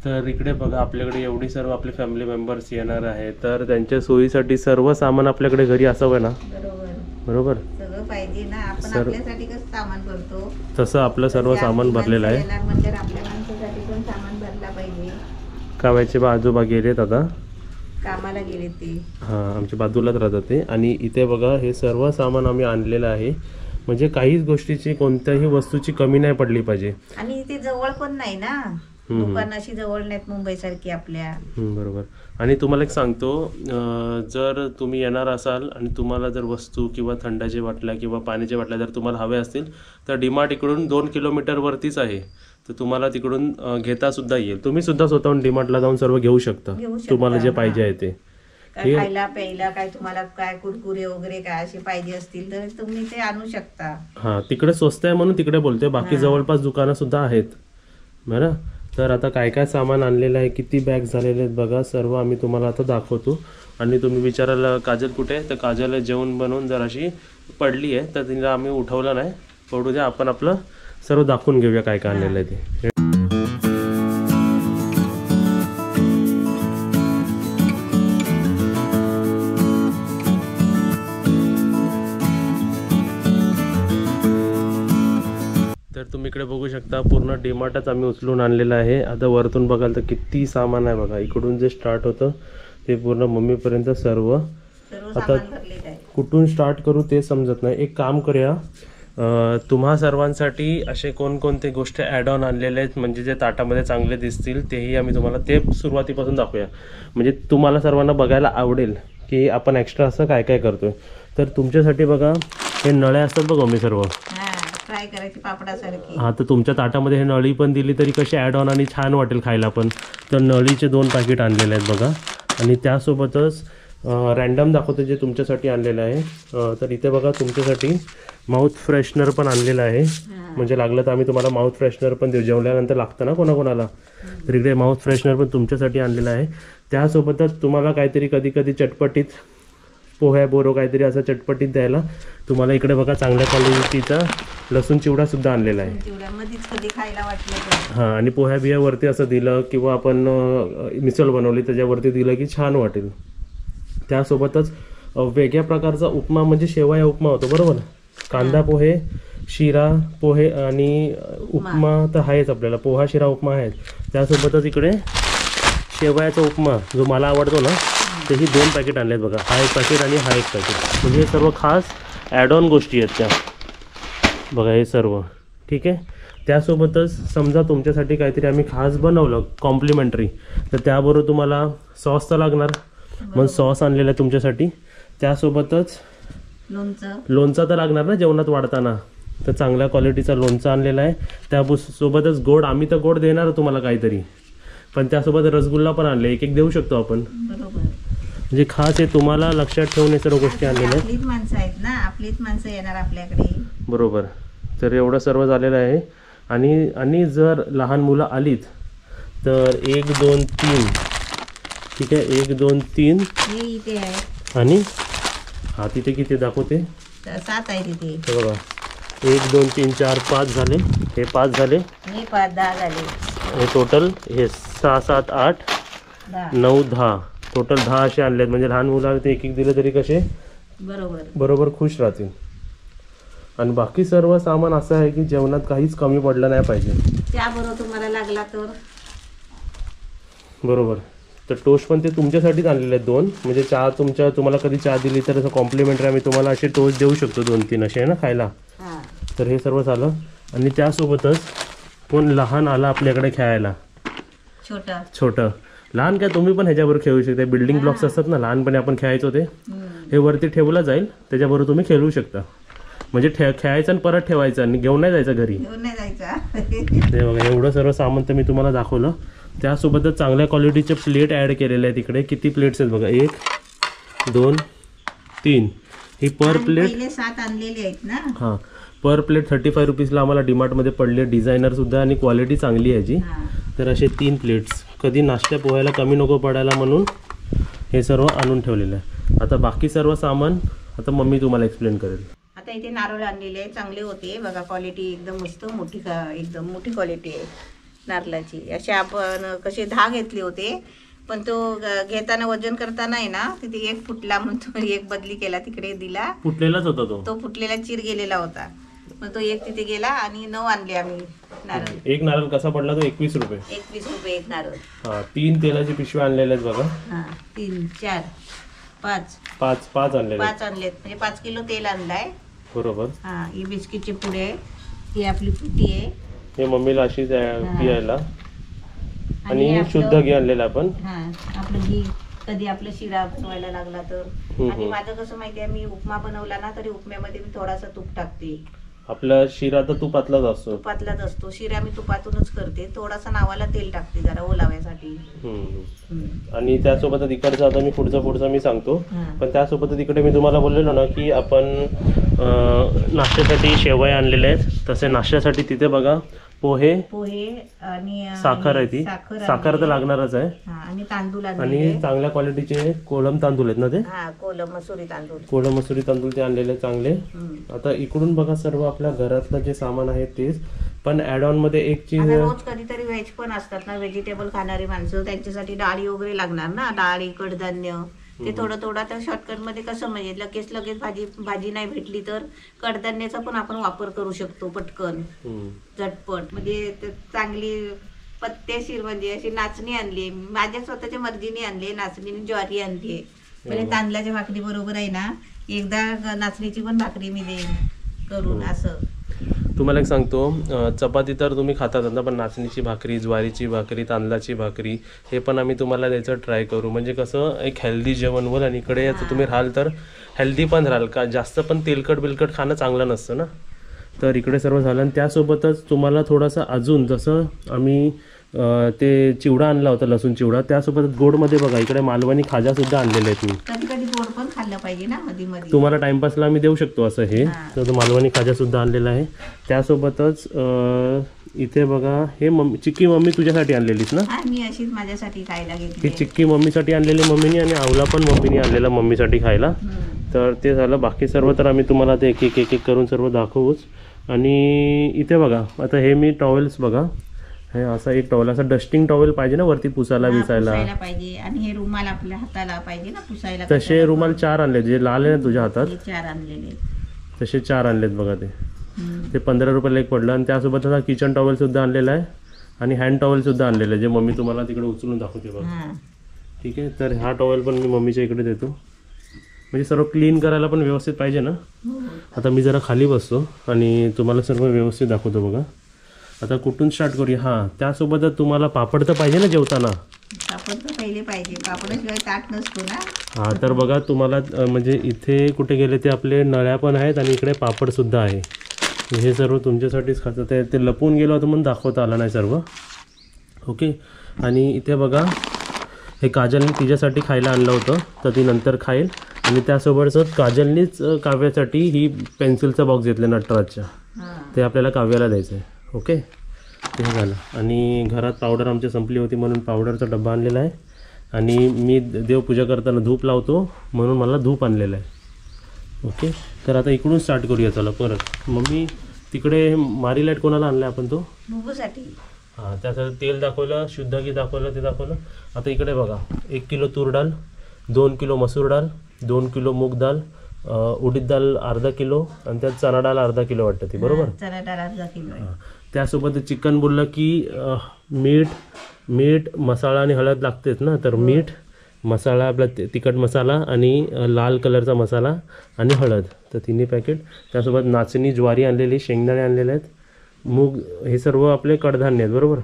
तर इकडे बघा आपल्याकडे एवढी सर्व आपले फॅमिली मेंबर्स येणार आहे, तर त्यांच्या सोयीसाठी सर्व सामान आपल्याकडे घरी असावं ना. बरोबर सगळं पाहिजे ना. आपण आपल्यासाठी कसं सामान भरतो तसं आपलं सर्व सामान भरलेलं आहे. म्हणजे आपल्या माणसासाठी पण सामान भरला पाहिजे. कामाचे आजोबा गेलेत आता कामाला गेले ते. हां, आमच्या बाजूलाच राहतात ते. आणि इथे बघा हे सर्व सामान आम्ही आणलेलं आहे. म्हणजे काहीच गोष्टीची कोणत्याही वस्तूची कमी नाही पडली पाहिजे. आणि इथे जवळ पण नाही ना, दुकान अशी जवळ नाहीत मुंबई सारखी आपल्या. बरोबर. आणि तुम्हाला एक सांगतो, जर तुम्ही येणार असाल आणि तुम्हाला जर वस्तू किंवा थंडाच्या बाटल्या किंवा पाण्याच्या बाटल्या जर तुम्हाला हव्या असतील तर डीमार्ट इकडून 2 किलोमीटरवरतीच आहे. तर तुम्हाला तिकडून घेता सुद्धा येईल. तुम्ही सुद्धा स्वतःहून डीमार्टला जाऊन सर्व घेऊ शकता तुम्हाला जे पाहिजे आहे ते. खायला प्यायला काय तुम्हाला काय कुरकुरे वगैरे काय असे पाहिजे असतील तर तुम्ही ते आणू शकता. हां, तिकडे स्वस्त आहे म्हणून तिकडे बोलते. बाकी जवळपास दुकानं सुद्धा आहेत बरं. तर आता काय काय सामान आणलेलं आहे, किती बॅग झालेले आहेत बघा, सर्व आम्ही तुम्हाला आता दाखवतो. आणि तुम्ही विचारायला काजल कुठे आहे, तर काजल जेवण बनवून जराशी पडली आहे, तर तिला आम्ही उठवलं नाही. पडू द्या, आपण आपलं सर्व दाखवून घेऊया काय काय आणलेलं आहे ते. तर तुम्ही इकडे बघू शकता पूर्ण डीमार्टच आम्ही उचलून आणलेलं आहे. आता वरतून बघाल तर किती सामान आहे बघा. इकडून जे स्टार्ट होतं ते पूर्ण मम्मीपर्यंत सर्व. आता कुठून स्टार्ट करू ते समजत नाही. एक काम करूया, तुम्हा सर्वांसाठी असे कोणकोणते गोष्टी ॲड ऑन आणलेले आहेत म्हणजे जे ताटामध्ये चांगले दिसतील तेही आम्ही तुम्हाला ते सुरुवातीपासून दाखवूया. म्हणजे तुम्हाला सर्वांना बघायला आवडेल की आपण एक्स्ट्रा असं काय काय करतोय. तर तुमच्यासाठी बघा हे नळे असतात बघा मी सर्व फ्राय करायची पापडासारखी. हां, तर तुमच्या ताटामध्ये हे नळी पण दिली तरी कशी ॲड ऑन आणि छान वाटेल खायला पण. तर नळीचे 2 पॅकेट आणलेले आहेत बघा. आणि त्यासोबतच रॅन्डम दाखवतो जे तुमच्यासाठी आणलेलं आहे. तर इथे बघा तुमच्यासाठी माउथ फ्रेशनर पण आणलेलं आहे. म्हणजे लागलं तर आम्ही तुम्हाला माउथ फ्रेशनर पण देऊ, जेवल्यानंतर लागतं ना कोणाकोणाला. तर इकडे माउथ फ्रेशनर पण तुमच्यासाठी आणलेलं आहे. त्यासोबतच तुम्हाला काहीतरी कधी कधी चटपटीत पोह्या बोरो काहीतरी असं चटपटीत द्यायला तुम्हाला इकडे बघा चांगल्या क्वालिटीचा लसूण चिवडा सुद्धा आणलेला आहे. हां, आणि पोह्या बियावरती असं दिलं किंवा आपण मिसळ बनवली त्याच्यावरती दिलं की छान वाटेल. त्यासोबतच वेगळ्या प्रकारचा उपमा म्हणजे शेवया उपमा होतो बरोबर. कांदा पोहे, शिरा पोहे आणि उपमा तर आहेच आपल्याला. पोहा शिरा उपमा आहेत. त्यासोबतच इकडे शेवयाचा उपमा जो मला आवडतो ना, तेही 2 पॅकेट आणले आहेत बघा. हा एक पॅकेट आणि हा एक पॅकेट. म्हणजे हे सर्व खास ॲड ऑन गोष्टी आहेत त्या बघा हे सर्व. ठीक आहे. त्यासोबतच समजा तुमच्यासाठी काहीतरी आम्ही खास बनवलं कॉम्प्लिमेंटरी, तर त्याबरोबर तुम्हाला सॉस तर लागणार, मग सॉस आणलेलं आहे तुमच्यासाठी. त्यासोबतच लोणचं तर लागणार ना जेवणात वाढताना, तर चांगल्या क्वालिटीचा लोणचं आणलेला आहे. त्यासोबतच गोड, आम्ही तर गोड देणार तुम्हाला काहीतरी, पण त्यासोबत रसगुल्ला पण आणले, एक देऊ शकतो आपण. म्हणजे खास हे तुम्हाला लक्षात ठेवून हे सर्व गोष्टी आणलेल्या आहेत. आपलीच माणसं आहेत ना, आपलीच माणसं येणार आपल्याकडे. बरोबर. तर एवढं सर्व झालेलं आहे. आणि जर लहान मुलं आलीत तर 1 2 3 ठीक आहे, 1 2 3 इथे आहे. आणि हा तिथे किती दाखवते 7 आहे तिथे. बघा 1 2 3 4 5 झाले. हे 5 झाले, हे 5 10 झाले. हे टोटल हे 6 7 8 9 10 टोटल 10 असे आणले आहेत. म्हणजे लहान मुलाला ते एक दिलं तरी कसे बरोबर खुश राहतील. आणि बाकी सर्व सामान असं आहे की जेवणात काहीच कमी पडलं नाही पाहिजे. त्याबरोबर तुम्हाला लागला तर बरोबर. तर टोस्ट पण ते तुमच्यासाठीच आणलेले आहेत 2. म्हणजे चहा तुम्हाला कधी चहा दिली तर असं कॉम्प्लिमेंटरी आम्ही तुम्हाला असे टोस्ट देऊ शकतो 2-3 असे आहे ना खायला. तर हे सर्व झालं. आणि त्यासोबतच कोण लहान आला आपल्याकडे खेळायला, छोटं लहान काय तुम्ही पण ह्याच्याबरोबर खेळू शकता. बिल्डिंग ब्लॉक्स असतात ना, लहानपणी आपण खेळायचो ते, हे वरती ठेवलं जाईल, त्याच्याबरोबर तुम्ही खेळू शकता. म्हणजे खेळायचं आणि परत ठेवायचं आणि घेऊन नाही जायचं घरी. ते बघा एवढं सर्व सामान तर मी तुम्हाला दाखवलं. त्यासोबतच चांगल्या क्वालिटीचे प्लेट ॲड केलेले आहेत इकडे. किती प्लेट्स आहेत बघा, 1 2 3. ही पर प्लेट 7 आणलेली आहेत ना. हां, पर प्लेट 35 रुपीजला आम्हाला डीमार्टमध्ये पडले. डिझायनरसुद्धा आणि क्वालिटी चांगली आहे याची. तर असे 3 प्लेट्स कधी नाश्त्या पोहायला कमी नको पडायला म्हणून हे सर्व आणून ठेवलेलं आहे. आता बाकी सर्व सामान आता मम्मी तुम्हाला एक्सप्लेन करेल. आता इथे नारळ आणलेले आहे, चांगले होते बघा. क्वालिटी एकदम मस्त, एकदम मोठी क्वालिटी आहे. नारळाची. असे आपण कसे 10 घेतले होते, पण तो घेताना वजन करताना आहे ना तिथे एक फुटला, म्हणतो एक बदली केला, तिकडे दिला. फुटलेलाच होता तो फुटलेला चिर गेलेला होता, मग तो एक तिथे गेला आणि 9 आणले आम्ही नारळ. एक नारळ कसा पडला तो 21 रुपये. 21 रुपये एक नारळ. हा 3 तेलाची पिशव्या आणलेल्या आहेत बघा. हा 3 4 5 5 आणलेले 5 आणलेत, म्हणजे 5 किलो तेल आणलाय. बरोबर. हा ही बिस्किटचे पुडे आहे, ही आपली पुटी आहे, हे मम्मीला अशीच पियायला. आणि हे आपलं- शुद्ध घी आणलेलं आपण. हा आपलं घी कधी आपलं शिरा बनवायला लागला तर. आणि माझं कसं माहितीये, मी उपमा बनवला ना तरी उपम्यामध्ये मी थोडासा तूप टाकते. आपला शिरा तर तुपातलाच असतो. तुपातलाच असतो शिरा, मी तुपातूनच करते. थोडासा नावाला तेल टाकते जरा ओलाव्यासाठी. आणि त्यासोबतच इकडचं आता मी पुढचं मी सांगतो. हा. पण त्यासोबतच इकडे मी तुम्हाला बोललेलो ना की आपण नाश्त्यासाठी शेवया आणलेल्या आहेत. तसे नाश्त्यासाठी तिथे बघा पोहे आणि साखर आहे. ती साखर तर लागणारच आहे. हा, आणि तांदूळ आणि चांगल्या क्वालिटीचे कोलम तांदूळ आहेत ना ते. हा कोलम मसुरी तांदूळ. कोलम मसुरी तांदूळ ते आणलेले आहेत चांगले. आता इकडून बघा सर्व आपल्या घरातलं जे सामान आहे तेच, पण ऍड ऑन मध्ये एक चीज. रोज कधीतरी व्हेज पण असतात ना, व्हेजिटेबल खाणारी माणसं, त्यांच्यासाठी डाळी वगैरे लागणार ना, डाळी कडधान्य. ते थोडं थोडं आता शॉर्टकट मध्ये कसं, म्हणजे लगेच भाजी नाही भेटली तर कडधान्याचा पण आपण वापर करू शकतो पटकन झटपट. म्हणजे चांगली पत्तेशीर म्हणजे अशी नाचणी आणली, माझ्या स्वतःच्या मर्जीने आणली. नाचणीने ज्वारी आणली, म्हणजे तांदळाच्या भाकरी बरोबर आहे ना, एकदा नाचणीची पण भाकरी मी देईन करून. असं तुम्हाला एक सांगतो, चपाती तर तुम्ही खातात ना, पण नाचणीची भाकरी, ज्वारीची भाकरी, तांदळाची भाकरी हे पण आम्ही तुम्हाला द्यायचं ट्राय करू. म्हणजे कसं एक हेल्दी जेवण होईल आणि इकडे याचं तुम्ही राहाल तर हेल्दी पण राहाल. का जास्त पण तेलकट बिलकट खाणं चांगलं नसतं ना. तर इकडे सर्व झालं. आणि त्यासोबतच तुम्हाला थोडासा अजून, जसं आम्ही ते चिवडा आणला होता, लसूण चिवडा, त्यासोबत गोडमध्ये बघा इकडे मालवणी खाजा सुद्धा आणलेले आहेत. मी कधी कधी गोड पण खाल्लं पाहिजे ना मध्ये मध्ये. तुम्हाला टाइमपासला आम्ही देऊ शकतो असं हे. तर मालवणी खाजा सुद्धा आणलेला आहे. त्यासोबतच इथे बघा हे चिक्की मम्मी तुझ्यासाठी आणलेलीच ना. मी अशीच माझ्यासाठी खायला घेतली. ही चिक्की मम्मीसाठी आणलेली मम्मीनी, आणि आवला पण मम्मीनी आणलेला मम्मीसाठी खायला. तर ते झालं. बाकी सर्व तर आम्ही तुम्हाला ते एक एक करून सर्व दाखवूच. आणि इथे बघा आता हे मी टॉवेल्स बघा, हे असा एक टॉवेल, असा डस्टिंग टॉवेल पाहिजे ना वरती पुसायला बिसायला पाहिजे. आणि हे रुमाल आपल्या हाताला पाहिजे ना पुसायला. तसे रुमाल 4 आणले, जे लाल आहे ना तुझ्या हातात 4 आणलेले, तसे 4 आणलेत बघा. ते 15 रुपयाला एक पडलं. आणि त्यासोबत हा किचन टॉवेल सुद्धा आणलेला आहे, आणि हँड टॉवेल सुद्धा आणलेलं आहे, जे मम्मी तुम्हाला तिकडे उचलून दाखवते बघा. ठीक आहे. तर हा टॉवेल पण मी मम्मीच्या इकडे देतो, म्हणजे सर्व क्लीन करायला पण व्यवस्थित पाहिजे ना. आता मी जरा खाली बसतो आणि तुम्हाला सर्व व्यवस्थित दाखवतो बघा. आता कुठून स्टार्ट करूया. हां, त्यासोबतच तुम्हाला पापड तर पाहिजे ना जेवताना. पापड तर पहिले पाहिजे, पापडाशिवाय ताट नसतो ना. हां, तर बघा तुम्हाला म्हणजे इथे कुठे गेले ते आपले नळ्या पण आहेत, आणि इकडे पापड सुद्धा आहे. हे सर्व तुमच्यासाठीच खातं. ते लपून गेलो होतं म्हणून दाखवता आलं नाही सर्व. ओके. आणि इथे बघा हे काजलने तिच्यासाठी खायला आणलं होतं, तर ती नंतर खाईल. आणि त्यासोबतच काजलनीच काव्यासाठी ही पेन्सिलचा बॉक्स घेतला नटराजच्या, ते आपल्याला काव्याला द्यायचं आहे. ओके, ते झालं. आणि घरात पावडर आमची संपली होती म्हणून पावडरचा डब्बा आणलेला आहे. आणि मी देवपूजा करताना धूप लावतो म्हणून मला धूप आणलेलं आहे. ओके. तर आता इकडून स्टार्ट करूया. चला परत. मम्मी तिकडे मारी लाईट कोणाला आणला आपण? तो बुबूसाठी. हां, त्यासाठी तेल दाखवलं, शुद्ध घी दाखवलं, ते दाखवलं. आता इकडे बघा 1 किलो तूर डाळ, 2 किलो मसूर डाळ, 2 किलो मूग डाळ, उडीद डाळ अर्धा किलो, आणि त्यात चणा डाळ अर्धा किलो वाटतं ती. बरोबर. चणा डाळ अर्धा किलो. त्यासोबत चिकन बोललं की मीठ मसाला आणि हळद लागतेच ना. तर मीठ मसाला, आपला तिखट मसाला, आणि लाल कलरचा मसाला आणि हळद, तर 3 पॅकेट. त्यासोबत नाचणी, ज्वारी आणलेली, शेंगदाणे आणलेले आहेत, मूग, हे सर्व आपले कडधान्य आहेत. बरोबर.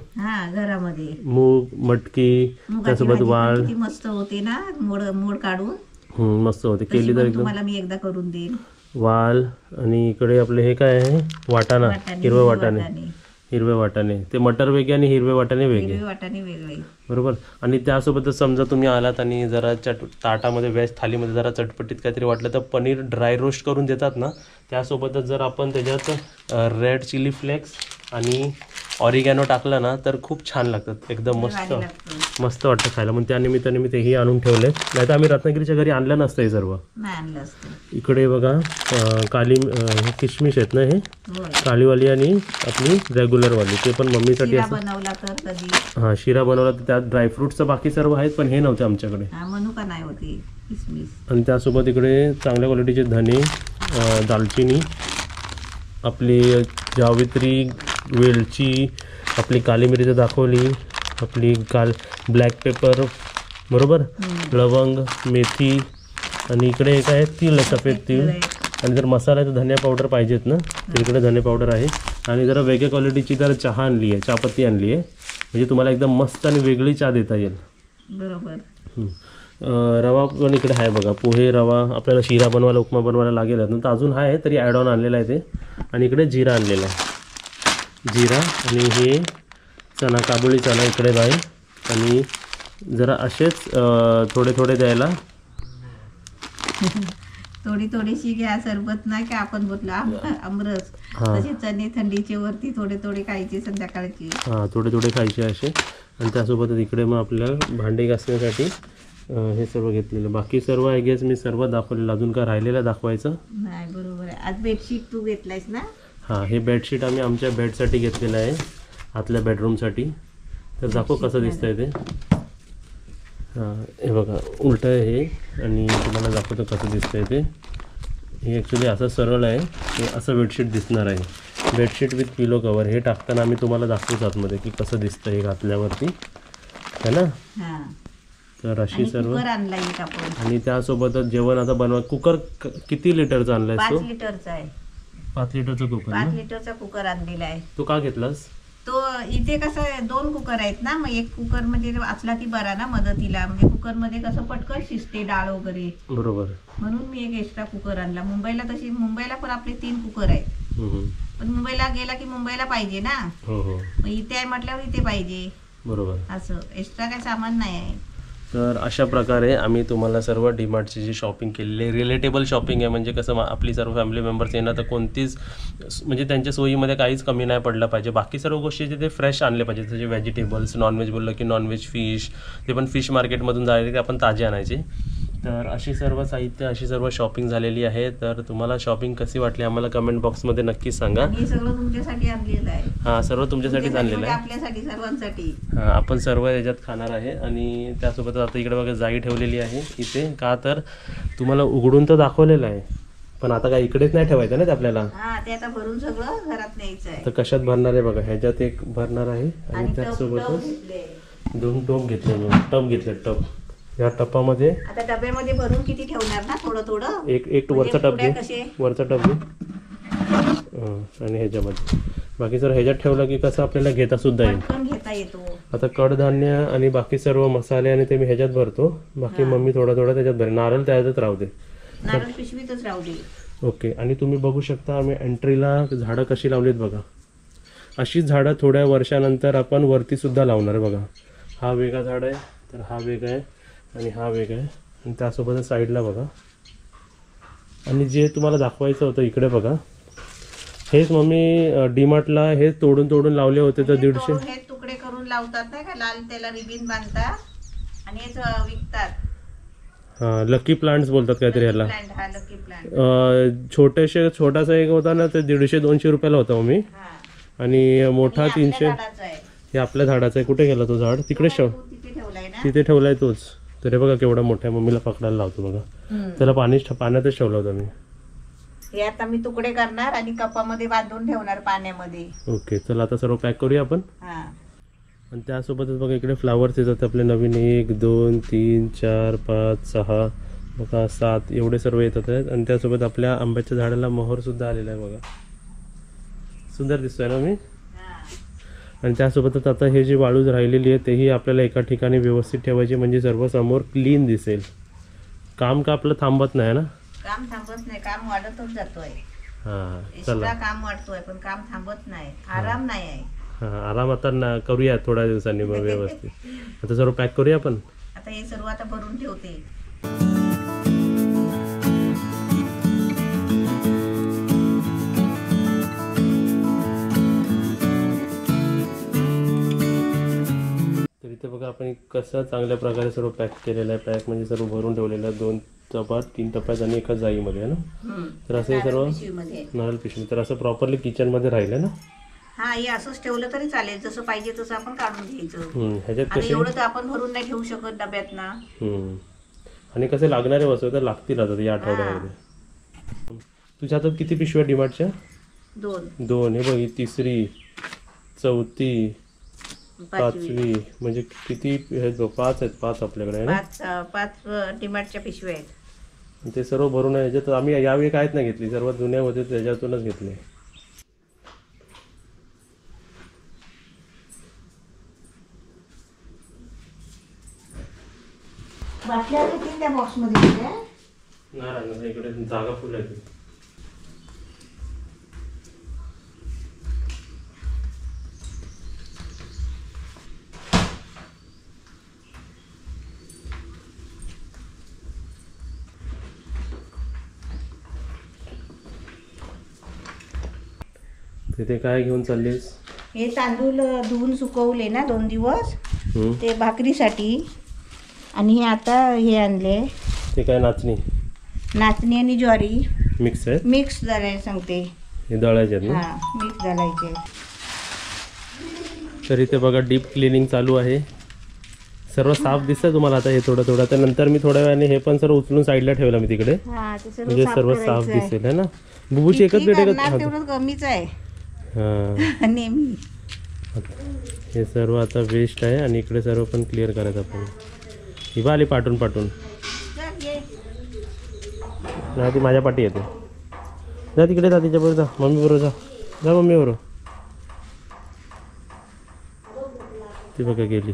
घरामध्ये मूग, मटकी, त्यासोबत वाळ. मस्त होते ना, मोड काढून मस्त होते. केली तर एकदम. मला मी एकदा करून देईन. वाल. आणि इकडे आपले हे काय आहे? वाटाणा, हिरवे वाटाणे. ते मटर वेगळे आणि हिरवे वाटाणे वेगळे. बरोबर. आणि त्यासोबतच समजा तुम्ही आलात आणि जरा ताटामध्ये व्हेज थालीमध्ये जरा चटपटीत काहीतरी वाटलं तर पनीर ड्राय रोस्ट करून देतात ना, त्यासोबतच जर आपण त्याच्यात रेड चिली फ्लेक्स आणि ऑरिगॅनो टाकला ना तर खूप छान लागतात, एकदम मस्त भारी लागतं. मस्त वाटतं खायला. मग त्यानिमित्ताने मी तेही आणून ठेवले, नाही तर आम्ही रत्नागिरीच्या घरी आणलं नसतं हे सर्व. नाही आणलं असतं. इकडे बघा काली हे किशमिश आहेत ना, हे होय. काळीवाली आणि आपली रेग्युलरवाली, ते पण मम्मीसाठी शिरा असं. बनवला तर कधी हां, शिरा बनवला तर त्यात ड्रायफ्रुट्सचं बाकी सर्व आहेत, पण हे नव्हते आमच्याकडे. मनुका नाही होती किसमिस. आणि त्यासोबत इकडे चांगल्या क्वालिटीचे धने, दालचिनी, आपली जावित्री, वेलची, आपली काली मिरी दाखवली, आपली ब्लॅक पेपर बरोबर, लवंग, मेथी, आणि इकडे एक आहे तीळ, सफेद तीळ. आणि जर मसाला तर धनिया पावडर पाहिजेत ना, तर इकडे धने पावडर आहे. आणि जरा वेगळ्या क्वालिटीची तर चहा आणली आहे, चहापत्ती आणली आहे, म्हणजे तुम्हाला एकदम मस्त आणि वेगळी चहा देता येईल. बरोबर. रवा पण इकडे आहे बघा, पोहे रवा आपल्याला शिरा बनवायला, उपमा बनवायला लागेल नंतर अजून आहे, तरी ॲड ऑन आणलेला आहे ते. आणि इकडे जिरा आणलेला आहे, जिरा. आणि हे चणा, काबुली चणा इकडे आहे. आणि जरा असेच थोडे थोडे द्यायला. थोडी थोडीशी घ्या, सरबत नाही का आपण बोललो आमरस, हां. तसे चणे थंडीचे वरती थोडे थोडे खायचे संध्याकाळची. हां, थोडे थोडे खायचे असे. आणि त्यासोबतच इकडे मग आपल्याला भांडी घासण्यासाठी हे सर्व घेतलेलं. बाकी सर्व आय गेस मी सर्व दाखवलेलं, अजून काय राहिलेलं दाखवायचं नाही. बरोबर आहे. आज बेडशीट तू घेतलायस ना? हां, हे बेडशीट आम्ही आमच्या बेडसाठी घेतलेलं आहे, आतल्या बेडरूमसाठी. तर दाखव कसं दिसतंय ते. हां, हे बघा उलटं आहे हे, आणि तुम्हाला दाखवतो कसं दिसतंय ते. हे ॲक्च्युली असं सरळ आहे, हे असं बेडशीट दिसणार आहे, बेडशीट विथ पिलो कवर. हे टाकताना आम्ही तुम्हाला दाखवतो आतमध्ये की कसं दिसतं हे घातल्यावरती, है ना. हां. तर अशी सर्व. कुकर आणला एक आपण. आणि त्यासोबतच जेवण आता बनवा. कुकर किती लिटरचा आणलाय 5 तो? लिटरचा आहे. 5 लिटरचा कुकर 5 ना? लिटरचा कुकर आणलेला आहे. तू का घेतलास? तो इथे कसं 2 कुकर आहेत ना, मग एक कुकर म्हणजे असला की बरा ना मदतीला, म्हणजे कुकर मध्ये कसं पटकन शिजते डाळ वगैरे, बरोबर. म्हणून मी एक एक्स्ट्रा कुकर आणला. मुंबईला पण आपले 3 कुकर आहेत, हम्म. पण मुंबईला गेला की मुंबईला पाहिजे ना, हो हो, मग इथे आहे म्हटल्यावर इथे पाहिजे, बरोबर. असं एक्स्ट्रा काय सामान नाही आहे. तर अशा प्रकारे आम्ही तुम्हाला सर्व डीमार्टची जी शॉपिंग केलेली आहे, रिलेटेबल शॉपिंग आहे. म्हणजे कसं आपली सर्व फॅमिली मेंबर्स येणार, तर कोणतीच म्हणजे त्यांच्या सोयीमध्ये काहीच कमी नाही पडलं पाहिजे. बाकी सर्व गोष्टी जे ते फ्रेश आणले पाहिजे, जसे व्हेजिटेबल्स, नॉनव्हेज बोललं की नॉनव्हेज, फिश, ते पण फिश मार्केटमधून झालेले ते आपण ताजे आणायचे. तर अशी सर्व साहित्य, अशी सर्व शॉपिंग झालेली आहे. तर तुम्हाला शॉपिंग कशी वाटली आम्हाला कमेंट बॉक्समध्ये नक्कीच सांगा. हे सगळं तुमच्यासाठी आणलेलं आहे. हां, सर्व तुमच्यासाठीच आणलेलं म्हणजे आहे, आपल्यासाठी सर्वांसाठी. हां. आपण सर्व याच्यात खाणार आहे. आणि त्यासोबत आता इकडे बघा जाळी ठेवलेली आहे इथे, का तर तुम्हाला उघडून तर दाखवलेलं आहे, पण आता काय इकडेच नाही ठेवायचं ना ते आपल्याला. हा, ते आता भरून सगळं घरात न्यायचं आहे. तर कशात भरणार आहे बघा, ह्याच्यात एक भरणार आहे, आणि आणि त्याचसोबतच घेतले. 2 टोप घेतले, टब घेतले, टब. या टपामध्ये आता डब्यामध्ये भरून किती ठेवणार ना, थोडं थोडं. एक वरचा टब घे, कसे वरचा टब घे. आणि ह्याच्यामध्ये बाकी सर ह्याच्यात ठेवलं की कसं आपल्याला घेता सुद्धा येईल. पटकन घेता येतो. आता कडधान्य आणि बाकी सर्व मसाले आणि ते मी ह्याच्यात भरतो, बाकी मम्मी थोडा थोडा त्याच्यात भरेल. नारळ त्याच्यात राहू दे, नारळ पिशवीतच राहू दे. ओके. आणि तुम्ही बघू शकता आम्ही एंट्रीला झाडं कशी लावलीत बघा. अशीच झाडं थोड्या वर्षानंतर आपण वरती सुद्धा लावणार आहे बघा. हा वेगळा झाड आहे, तर हा वेगळा आहे, आणि हा वेगळा आहे. आणि त्यासोबतच साईडला बघा. आणि जे तुम्हाला दाखवायचं होतं इकडे बघा, हेच मम्मी डीमार्टला हे तोडून तोडून लावले होते, तर 150. हे तुकडे करून लावतात ना का, लाल त्याला रिबीन बांधतात आणि हेच विकतात. हां, लकी प्लांट्स बोलतात काहीतरी ह्याला. प्लांट, हा लकी प्लांट. छोटासा एक होता ना, तर 150-200 रुपयाला होता मम्मी. हा. आणि मोठा आणि 300. आपल्या झाडाचं आहे. हे आपल्या झाडाचं आहे. कुठे गेला तो झाड? तिकडे तू तिथे ठेवलाय ना. तिथे ठेवलाय तोच. तर हे बघा केवढा मोठा आहे, मम्मीला पकडायला लावतो बघा. त्याला पाण्यातच ठेवला होता मी. हे आता मी तुकडे करणार आणि कपामध्ये बांधून ठेवणार पाण्यामध्ये. ओके, चला आता सर्व पॅक करूया आपण. हा. आणि त्यासोबतच बघा इकडे फ्लावर्स येतात आपले नवीन. 1 2 3 4 5 6 बघा 7 एवढे सर्व येतात आहेत. आणि त्यासोबत आपल्या आंब्याच्या झाडाला मोहर सुद्धा आलेला आहे बघा. सुंदर दिसतोय ना मी. हा. आणि त्यासोबतच आता हे जी वाळूच राहिलेली आहे तेही आपल्याला एका ठिकाणी व्यवस्थित ठेवायची, म्हणजे सर्व समोर क्लीन दिसेल. काम का आपलं थांबत नाही ना. काम थांबत नाही, काम वाढतच जातोय. हां, एक्स्ट्रा चला. काम वाढतोय पण काम थांबत नाही, आराम नाही आहे. हां, आराम आता ना करूया थोड्या दिवसांनी मग व्यवस्थित. आता सर्व पॅक करूया आपण. आता हे सर्व आता भरून ठेवते. बघा आपण कसं चांगल्या प्रकारे सर्व पॅक केलेलं आहे. पॅक म्हणजे सर्व भरून ठेवलेलं आहे 2 टपात 3 टपात आणि एका जाईमध्ये आहे ना. तर असं हे सर्व पिशवीमध्ये. नारळ पिशवी तर असं प्रॉपरली किचनमध्ये राहिलं ना. हा हे असंच ठेवलं तरी चालेल, जसं पाहिजे तसं आपण काढून घ्यायचं. ह्याच्यात आणि कसे एवढं तर आपण भरून नाही ठेवू शकत डब्यात ना. आणि कसे लागणारे वस्तू तर लागतील आता या आठवड्यामध्ये. तुझ्या हातात किती पिशव्या डीमार्टच्या? 2. हे बघ ही 3री 4थी 5वी म्हणजे किती आहेत बघ 5 आहेत. 5 आपल्याकडे आहे ना. 5 डिमार्टच्या पिशव्या आहेत. ते सर्व भरून आहे. ह्याच्यात आम्ही यावेळी काहीच नाही घेतली, सर्व जुन्या होते त्याच्यातूनच घेतले. बाटल्या किती त्या बॉक्समध्ये दिल्या? नाही इकडे जागा फुल आहे. तिथे काय घेऊन चाललीस? हे तांदूळ धुवून सुकवले ना 2 दिवस, ते भाकरीसाठी. आणि हे आता हे आणले ते काय नाचणी आणि ज्वारी मिक्स आहे. मिक्स झालाय सांगते. हे दळायचे आहेत ना. हा मिक्स घालायचे. तर इथे बघा डीप क्लिनिंग चालू आहे. सर्व साफ दिसतंय तुम्हाला आता हे थोडं थोडं. तर नंतर मी थोड्या वेळाने हे पण सर्व उचलून साईडला ठेवलं मी तिकडे, हा ते म्हणजे सर्व साफ दिसेल है ना. बुबूची एकच किती प्लेट आहे करणार का? तेवढं कमीच आहे हां नेहमी. हे सर्व आता वेस्ट आहे आणि इकडे सर्व पण क्लिअर करायचं आपण. ही आली पाठून नाही ती माझ्या पाठी येते. जा तिकडे जा तिच्याबरोबर जा. मम्मी बरोबर जा मम्मी बरोबर. ती बघा गेली.